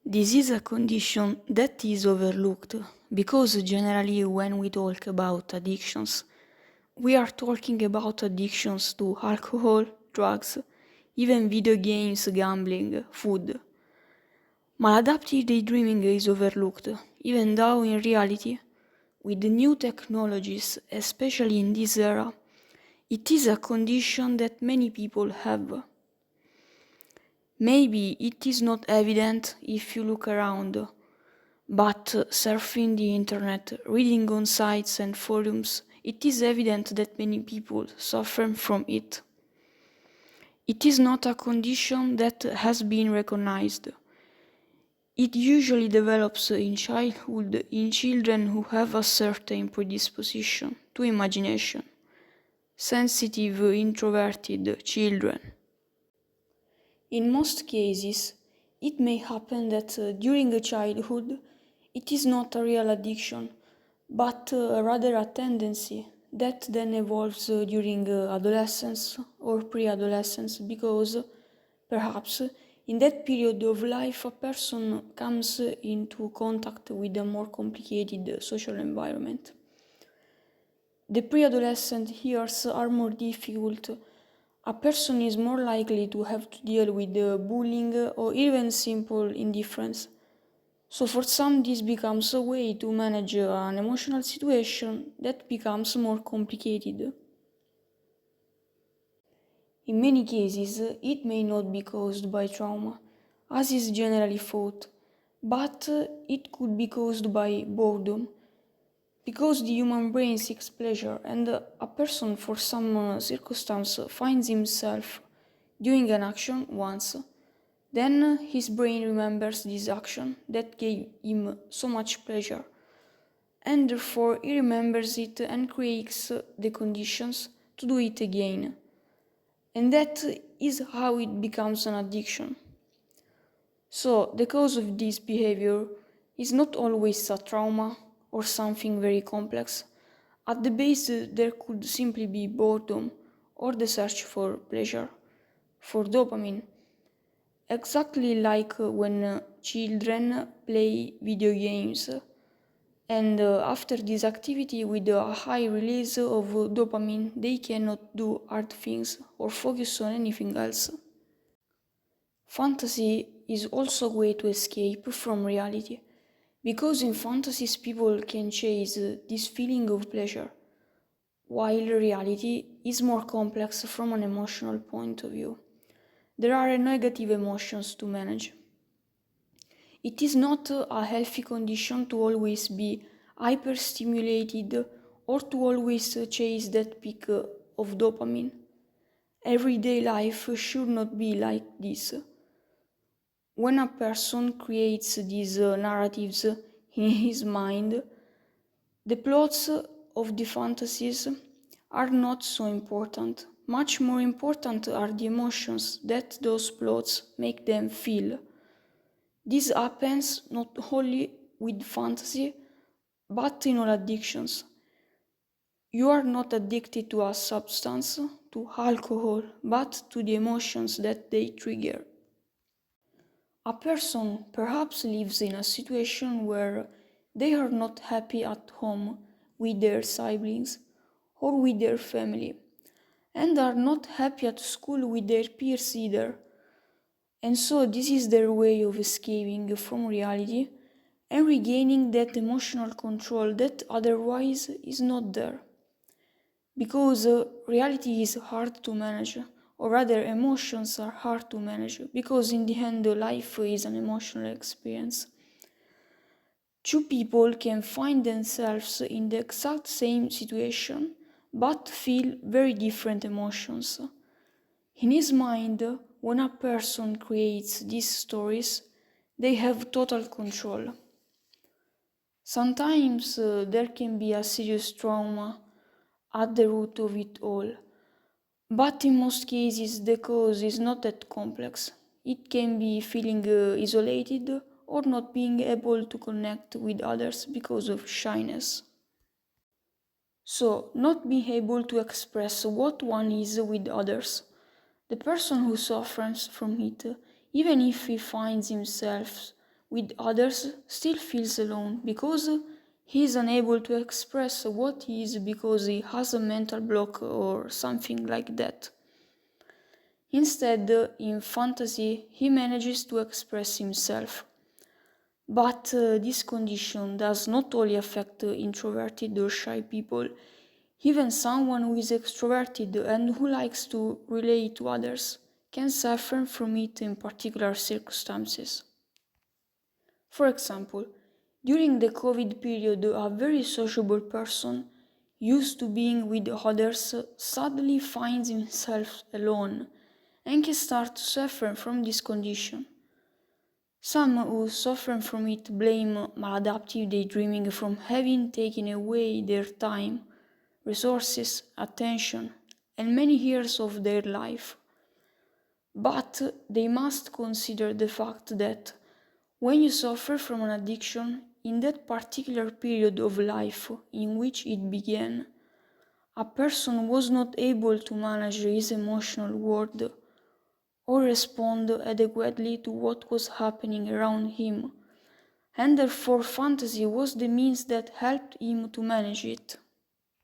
This is a condition that is overlooked because generally when we talk about addictions, we are talking about addictions to alcohol, drugs, even video games, gambling, food. Maladaptive daydreaming is overlooked, even though in reality, with the new technologies, especially in this era, it is a condition that many people have. Maybe it is not evident if you look around, but surfing the internet, reading on sites and forums, it is evident that many people suffer from it. It is not a condition that has been recognized. It usually develops in childhood in children who have a certain predisposition to imagination, sensitive, introverted children. In most cases, it may happen that during childhood it is not a real addiction, but rather a tendency that then evolves during adolescence or pre-adolescence because perhaps in that period of life a person comes into contact with a more complicated social environment. The pre-adolescent years are more difficult. A person is more likely to have to deal with bullying or even simple indifference. So for some this becomes a way to manage an emotional situation that becomes more complicated. In many cases, it may not be caused by trauma, as is generally thought, but it could be caused by boredom, because the human brain seeks pleasure and a person for some circumstance finds himself doing an action once, then his brain remembers this action that gave him so much pleasure, and therefore he remembers it and creates the conditions to do it again. And that is how it becomes an addiction. So the cause of this behavior is not always a trauma or something very complex. At the base there could simply be boredom or the search for pleasure, for dopamine. Exactly like when children play video games and after this activity with a high release of dopamine they cannot do hard things or focus on anything else. Fantasy is also a way to escape from reality, because in fantasies people can chase this feeling of pleasure, while reality is more complex from an emotional point of view. There are negative emotions to manage. It is not a healthy condition to always be hyperstimulated or to always chase that peak of dopamine. Everyday life should not be like this. When a person creates these narratives in his mind, the plots of the fantasies are not so important. Much more important are the emotions that those plots make them feel. This happens not only with fantasy, but in all addictions. You are not addicted to a substance, to alcohol, but to the emotions that they trigger. A person perhaps lives in a situation where they are not happy at home with their siblings or with their family, and are not happy at school with their peers either. And so this is their way of escaping from reality and regaining that emotional control that otherwise is not there. Because reality is hard to manage, or rather emotions are hard to manage, because in the end life is an emotional experience. Two people can find themselves in the exact same situation, but feel very different emotions. In his mind, when a person creates these stories, they have total control. Sometimes there can be a serious trauma at the root of it all, but in most cases the cause is not that complex. It can be feeling isolated or not being able to connect with others because of shyness. So, not being able to express what one is with others. The person who suffers from it, even if he finds himself with others still feels alone because he is unable to express what he is because he has a mental block or something like that. Instead, in fantasy, he manages to express himself. But this condition does not only affect introverted or shy people. Even someone who is extroverted and who likes to relate to others can suffer from it in particular circumstances. For example, during the COVID period, a very sociable person used to being with others suddenly finds himself alone and can start to suffer from this condition. Some who suffer from it blame maladaptive daydreaming from having taken away their time, resources, attention, and many years of their life. But they must consider the fact that when you suffer from an addiction, in that particular period of life in which it began, a person was not able to manage his emotional world or respond adequately to what was happening around him, and therefore fantasy was the means that helped him to manage it.